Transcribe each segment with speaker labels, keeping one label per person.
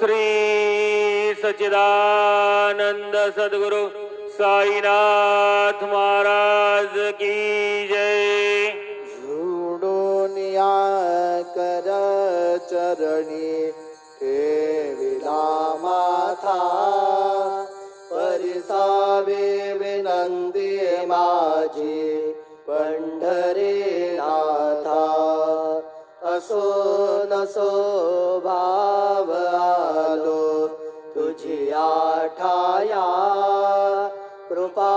Speaker 1: श्री सच्चिदानंद सद्गुरु साईनाथ महाराज की जय।
Speaker 2: झुडून या कर चरणी ठेविला माथा, परिसावे विनंती माझी पंढरीनाथा। असो नसो भाव आलो तुझी आठाया, कृपा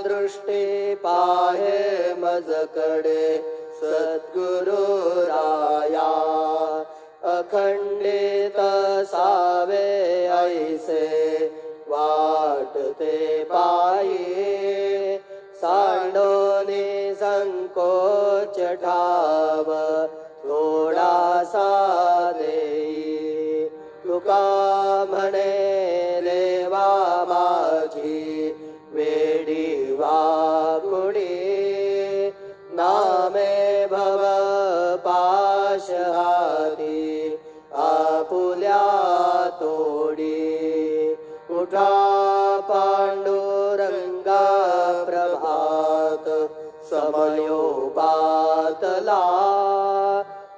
Speaker 2: दृष्टी पाहे मजकडे सद्गुरु राया। अखंडित सावे ऐसे वाटते पायी, सांडोनी संकोच ठाव थोडासा देई। तुका म्हणे देवा माझी वेडी वाकुडी, नामे भव पाश हाती आपुल्या तोडी। उठा पांडुरंगा प्रभात समयोपातला,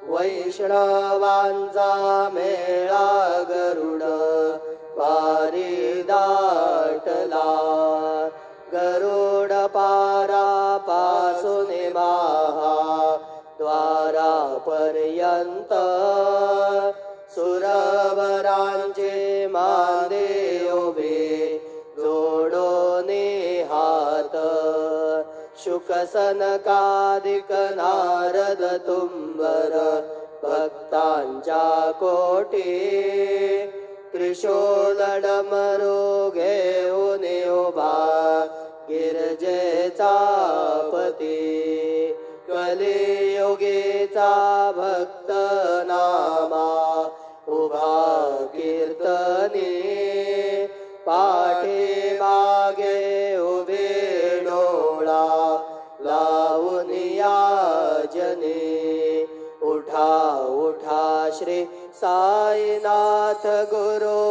Speaker 2: वैष्णवांचा मेळा गरुड वारी दाटला। गरुड पारापासून महा द्वारापर्यंत, सुरवरांचे मांदे उभे जोडोने हात। शुकसनकादिक नारद तुंबर भक्तांच्या कोटी, त्रिशूलडमरू घेऊन उभा गिरजेचा पती। कलियुगीचा भक्त नामा उभा कीर्तनी, पाठी मागे उभे डोळा लावून याजने। उठा उठा श्री साईनाथ गुरु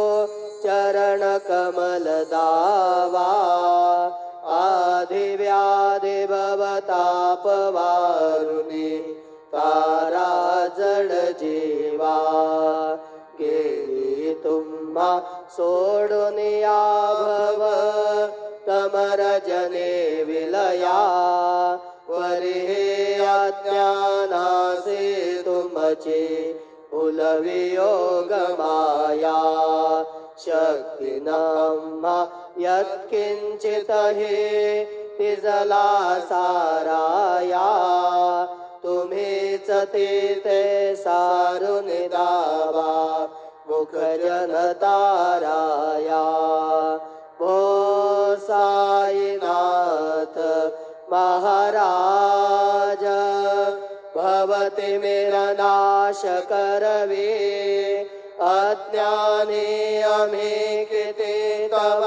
Speaker 2: चरण कमल दावा, आधी व्याधी भवताप वारुनी तारा जड जीवा। गेली तुम्हा सोडून या भव तमरजने विलया, वरी हे अज्ञानासे तुमचे फुलवियोग माया। शक्ती नम्हा यत्किंचित हे तिजला साराया, तुम्हीच ते सारून दावा मुख जनताराया। भो साईनाथ महाराज, भवति मेरा नाश करवे। अज्ञानी आम्ही किती तव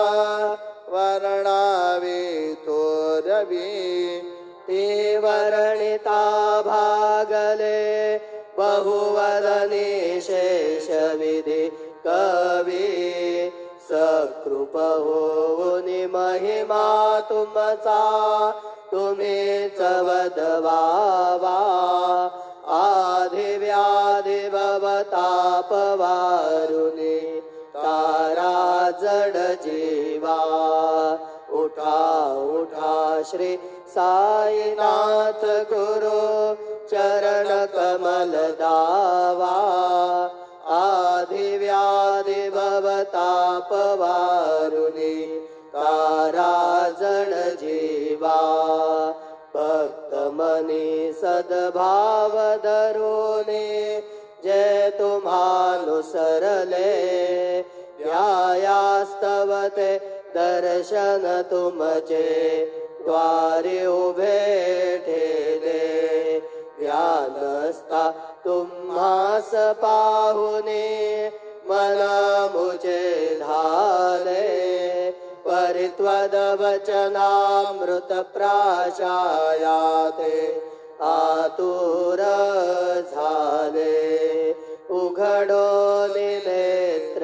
Speaker 2: वर्णावे तोरवी। ते वर्णिता भागले बहुवदनी शेष विधी कवी। सकृप होऊनी महिमा तुमचा तुम्हीच वदवावा। आधी व्याधी भवताप वारुनी तारा जड जीवा। उठा उठा श्री साईनाथ गुरु चरण कमल दावा। आधी व्याधी भवताप वारुनी तारा जड जीवा। भक्त मनी सद्भाव धरुनी जय तुम्हानुसरले। ध्यायास्तवते दर्शन तुमचे द्वारे उभे ठेले। ध्यानस्था तुम्हास पाहुने मन मुझे धाले। परित्वद वचनामृत प्राशायाते आतुर झाले। उघडो नेत्र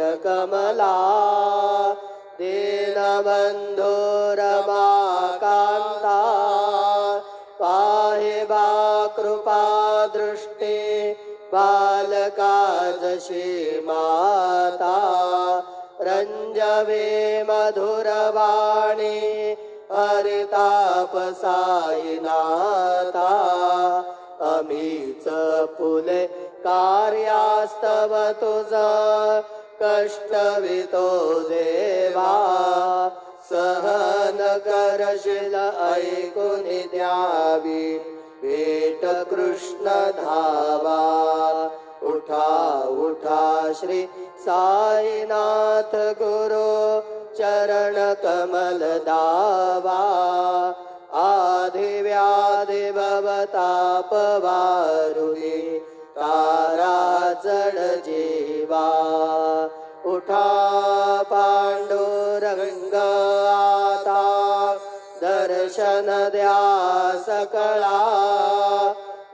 Speaker 2: बालका जशी माता रंजवे मधुरवाणी हरिताप साईनाथा अमीच फुले कार्यास्तव तुझा कष्टवितो देवा सहन करशील ऐकून द्यावी भेट कृष्ण धावा उठा उठा श्री साईनाथ गुरु चरण कमल दावा आधि व्याधि भवताप वारुणी तारा जड जीवा उठा पांडुरंग आता दर्शन द्या सकळा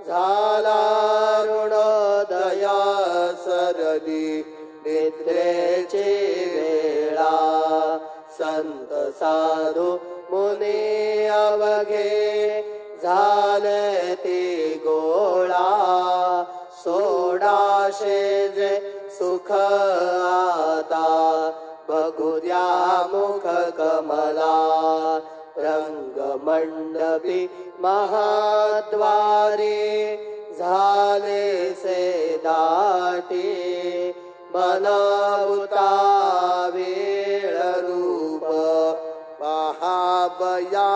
Speaker 2: झाला ऋणोदया सरली निद्रेची वेळा संत साधू मुनी अवघे झाले ती गोळा सोडाशे जे सुख आता बघू द्या मुख कमला रंग मंडपी महाद्वारी झाले से दाटी मनावता वेळ रूप पहावया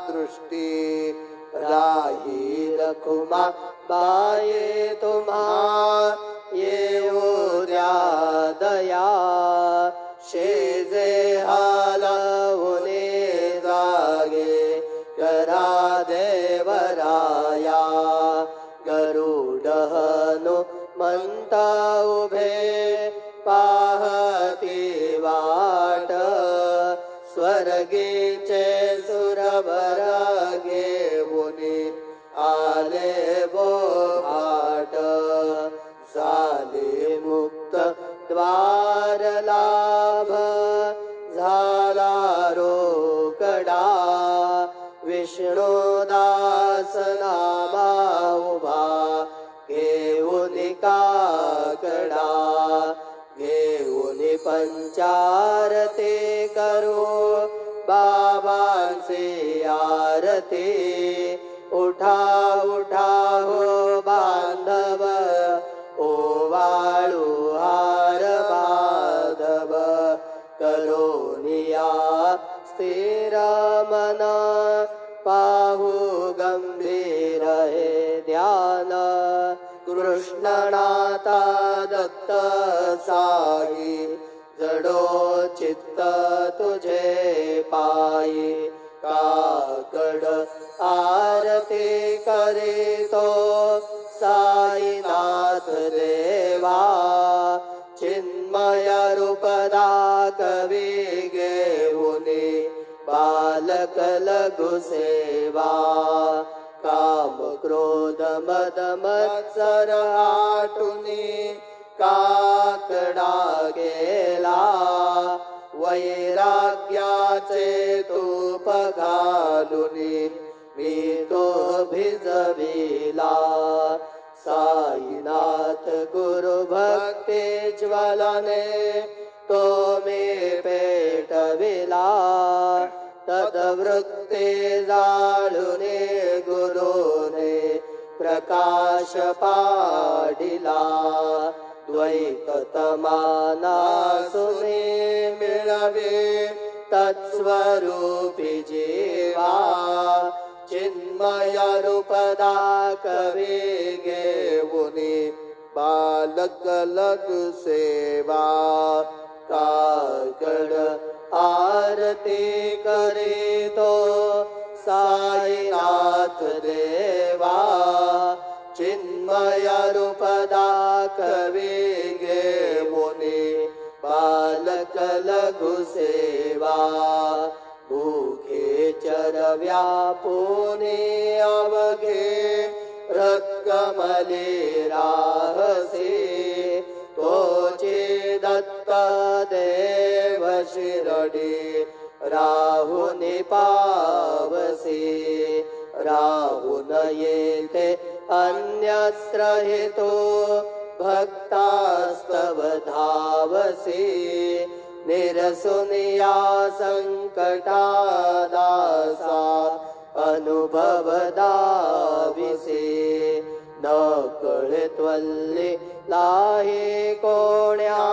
Speaker 2: दृष्टी राही रखुमा बाये तुम्हा येऊ द्या दया शेजे हालवुने जागे करा देवराया गरुडहनु म्हणता उभे पाहती वाट स्वर्गीचे सुरवर घेऊनी आले बोहाट झाले मुक्त द्वार लाभ झाला रोकडा विष्णुदास नामा उभा घेऊन काकडा घेऊन पंचारती करू बाबांचे आरती उठा उठा हो बांधव ओवाळू हार माधव करोनिया स्थिर मना पाहू गंभीर हे ध्यान कृष्णनाथा दत्त साई जडो चित्त तुझे पायी काकड आरती करीतो साईनाथ देवा चिन्मय रूप दाखवी घेऊनी बालक लघु सेवा काम क्रोध मद मत्सर आटुनी काकडा गेला वैराग्याचे तूप घालुनी मी तो भिजविला साईनाथ गुरु भक्ती ज्वलने तो मी पेटविला तद्वृत्ती जाळुने गुरुने प्रकाश पाडिला द्वैत तमानासुने मिळवे तत्स्वरूपी जीवा चिन्मय रूप दाखवी घेऊनी बालक लघु सेवा काकड आरती करीतो साईनाथ देवा चिन्मय रूप दाखवी घेऊनी बालक लघु सेवा भूखे चरव्या पुणे अवघे रक्कमले राहसे तोचे दत्त देव शिरडी राहुन पावसे राहुन येते अन्यत्र हेतो भक्तास्तव धावसे निरसुनिया संकटा दासा अनुभव दाविसे न कळत्वल्ले लाहे कोण्या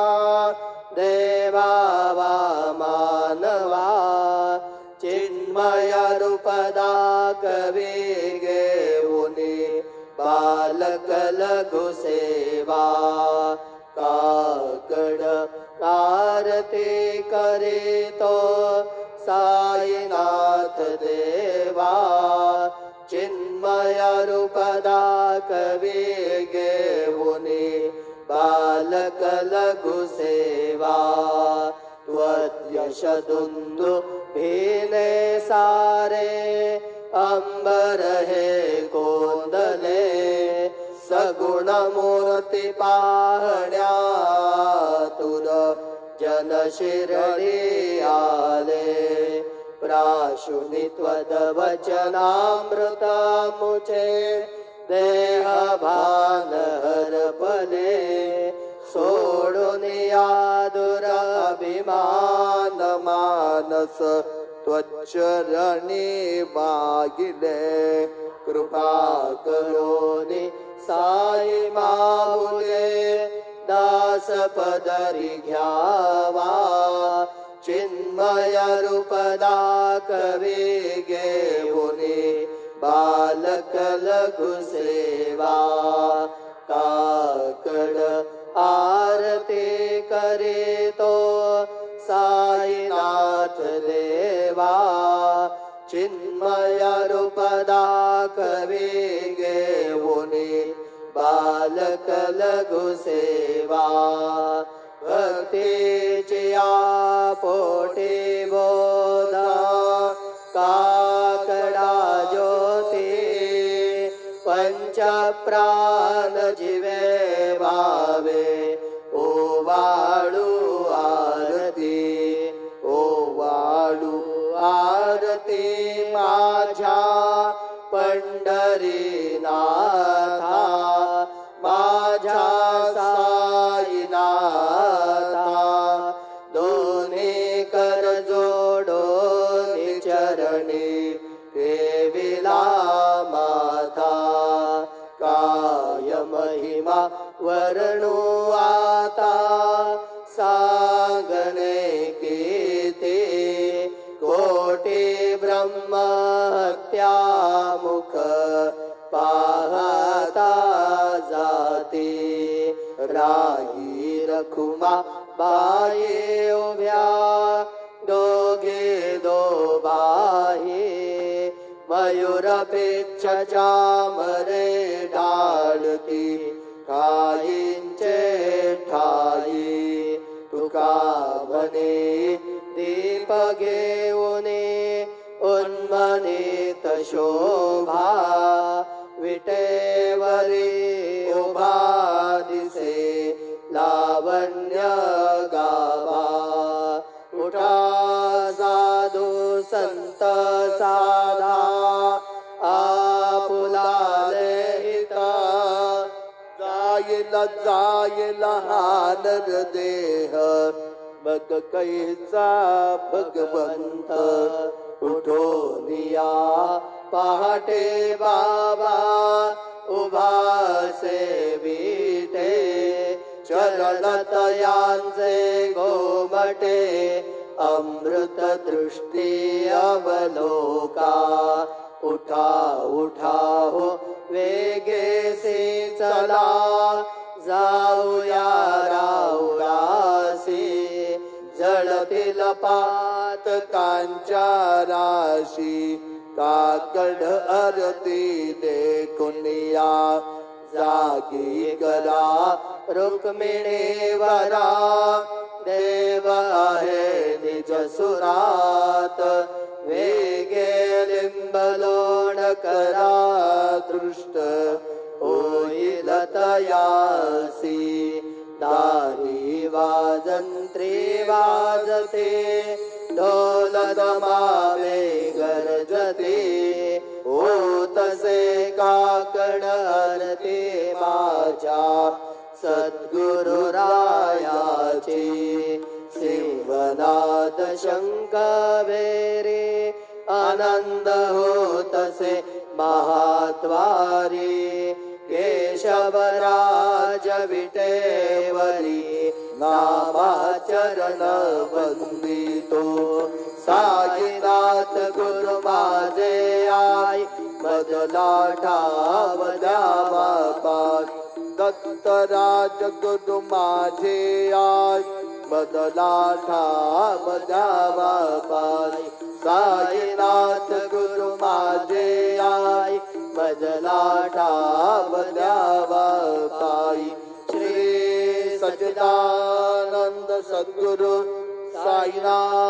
Speaker 2: देवा वा मानवा चिन्मय रूपदा कवी घेऊनी बालक लघु सेवा काकड आरती करीतो साईनाथ देवा चिन्मय रूपदा कवी घेऊनी बालक लघु सेवा त्वद्यश दुंदु भीने सारे अंबर हे कोंदले सगुण मूर्ती पाहण्या तुर जन शिरडी आले प्राशुनी त्वद वचनामृत मुचे देह भान हरपले सोडून यादुर अभिमान मानस त्वच्चरणी मागिले कृपा करोनी साई माऊले दास पदरी घ्यावा चिन्मय रूपदा कवी घेऊनी बालक लघु सेवा काकड आरती करीतो साईनाथ देवा चिन्मय रूपदा कवी घेऊनी बालक लघु सेवा भक्तीची पोटी बोधा काकडा ज्योती पंच प्राण जीवे भावे ओवाळू आरती ओवाळू आरती माझ्या पंढरीनाथा माझ्या साईनाथा दोन्ही कर जोडून चरणी ठेविला माथा काय महिमा वर्णू आता सांगणे कीते कोटी ब्रह्म हत्या मुख पाहता जाते राही रखुमा बाये उभ्या दोघे दो बाहे मयूर पेच्छ चामरे डाळती ठाईंचे ठाई तुका म्हणे दीप घेऊने उन्मनीत शोभा विटेवरी उभा दिसे लावण्य गाभा उठा साधू संत साधा आपुलाले हिता जाईल हा नर देह मग कैचा भगवंत उठोनिया पहाटे बाबा उभा से विटे चरण तयांचे गोमटे अमृत दृष्टी अवलोका उठा उठा हो वेगे से चला जाऊया राऊरासी जळतील पातकांच्या राशी काकड आरती देखुनिया जागी करा रुक्मिणीवरा देव आहे निज सुरात वेगे लिंबलोण करा दृष्ट होईल तयासी दारी वाजंत्री वाजते ढोल दमावे गरजते होतसे काकड आरती माझ्या सद्गुरुरायाची सिंहनाद शंख भेरी आनंद होतसे महाद्वारी केशवराज विटेवरी नामाचरण वंदितो साईनाथ गुरु माझे आई बदला ठाव द्यावा पाय दत्तराज गुरु माझे आई बदला ठाव द्यावा पाय साईनाथ गुरु माझे आई बदला ठाव द्यावा पायी श्री सच्चिदानंद सद्गुरु साईनाथ